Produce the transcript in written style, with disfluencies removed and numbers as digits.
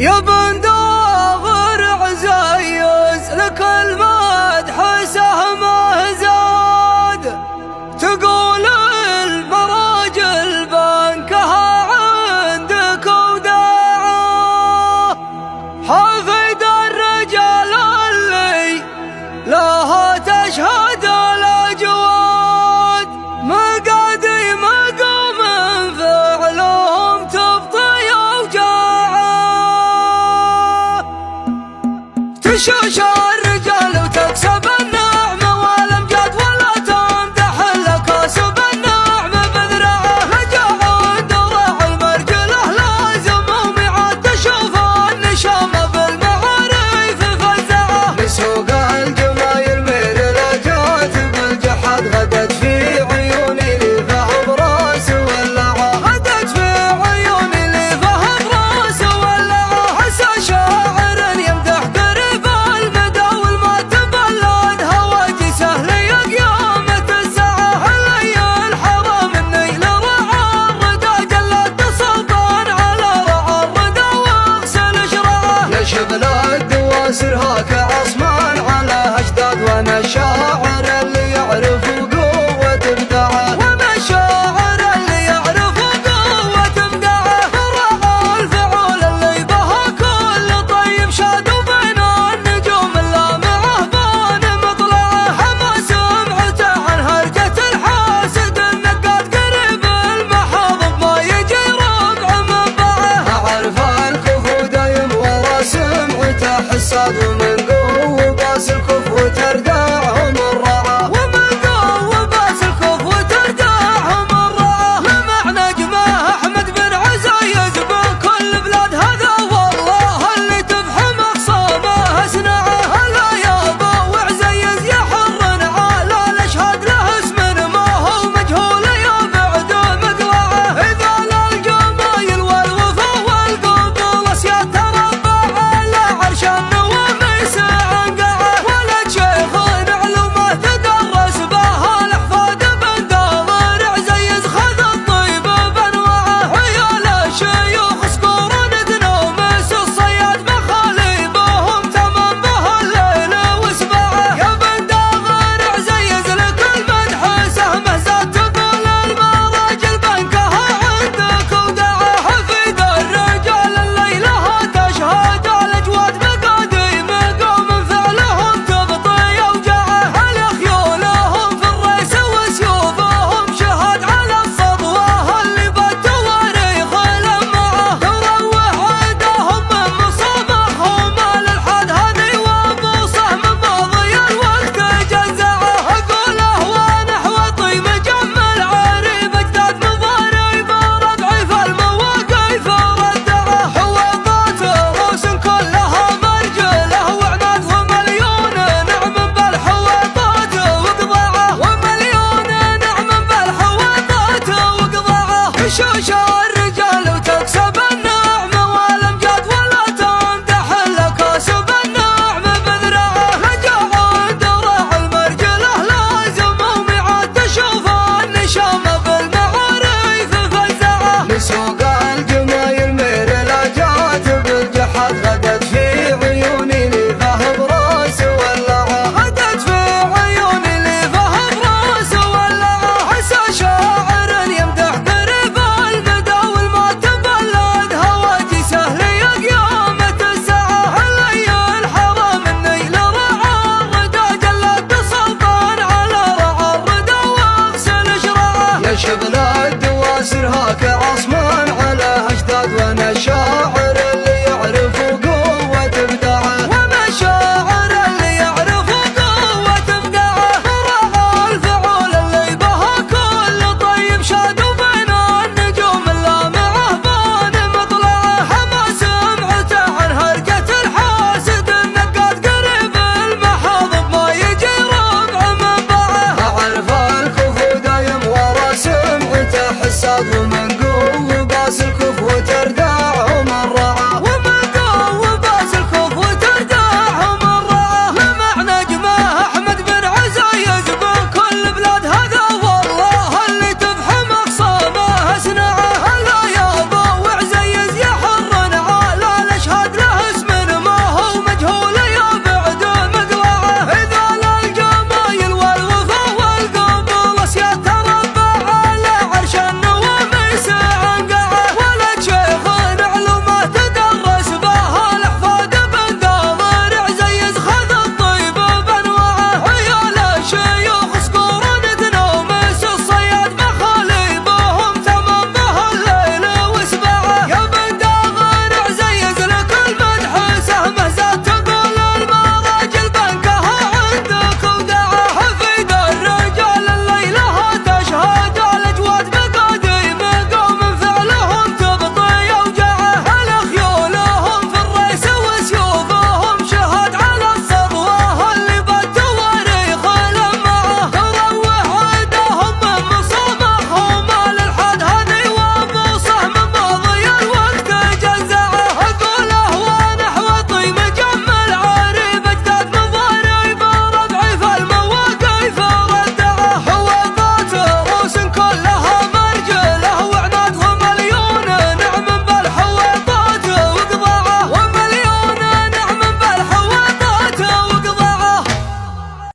يا بن داغر عزيز لك المدح سهمه زاد، تقول المراجل بنكها عندك وداعه، حفيد الرجال اللي لها تشهد الأجواد، مقادي مقام فعلهم تبطي أوجاعه، تشوش الرجال وتكسب النعمة والأمجاد ولا تمدح إلا كاسب النعمة بذرعه، رجع عند راعي المرجله لازم وميعاد، تشوف النشامة بالمعاريف فزعه، لسوق الجمايل ميرلا جات بالجحد غدت في عيوني اللي فهم راس ولعه، غدت في عيوني اللي فهم راس ولعه، هسه شاعر يمدح قريب المدى والما تبلد هواجي سهل يا قيامة الساعة، علي الحرام النيل رعى الردى جلد سلطان على رعى الردى واغسل شرعه، يا شبل الدواسر هاك عصمان على اجداد، وانا الشاعر اللي يعرف قوة ابداعه، وانا الشاعر اللي يعرف قوة ابداعه، رعى الفعول اللي بها كل طيب شاد، وبين النجوم اللامعه بان مطلعه، حما سمعته عن هرجة الحاسد النقاد قريب المحاض ما يجي ربع منبعه، اعرف الكفو دايم ورا سمعته حساد، ومن قوة باس الكف وترداعهم الرعاه، ومن قوة باس الكف وترداعهم الرعاه، لمع نجمه أحمد بن عزيز بكل بلاد، هذا والله اللي تفهم أقصامه أسنعه، هلا يابا وعزيز يا حر على الأشهاد له اسم ما هو مجهول يا بعد مقلعه، إذا للجمايل والوفا والقبول أسياد تربع على عرش النواميس عنقعه، ولد شيخ علومه تدرس بها الأحفاد، بن داغر عزيز خذ الطيب بانواعه، عيال الشيوخ صقور تنومس الصياد مخاليبهم تمام به الليل وسباعه، يا بن داغر عزيز لك المدح سهمه زاد، تقول المراجل بنكها عندك وداعه، حفيد الرجال اللي لها تشهد الأجواد، مقادي مقام فعلهم تبطي أوجاعه، على خيولهم في الريس وسيوفهم شهد على الصدوة اللي بالتواريخ لمعه، تروح عداهم من مصامخهم للحد هذي وبوصه من ماضي الوقت جزعه، أقوله ونحو طيب مجمل عريب أجداد مضارب ربعي في المواقف ردعه، حوضات روس كلها مرجله وعناد، ومليون نعم بالحوضات وقضاعه، ومليون نعم بالحوضات وقضاعه، تشوش الرجال وتكسب النعمة والأمجاد ولا تمدح إلا كاسب النعمة بذرعه، رجع عند راعي المرجله لازم وميعاد، تشوف النشامة بالمعاريف فزعه، لسوق الجمايل ميرلا جات بالجحد غدت في عيوني اللي فهم راس ولعه، غدت في عيوني اللي فهم راس ولعه، هسه شاعر يمدح قريب المدى والما تبلد هواجي سهل يا قيامة الساعة، علي الحرام النيل رعى الردى جلد سلطان على رعى الردى واغسل شرعه، يا شبل الدواسر هاك عصمان على اجداد، وانا الشاعر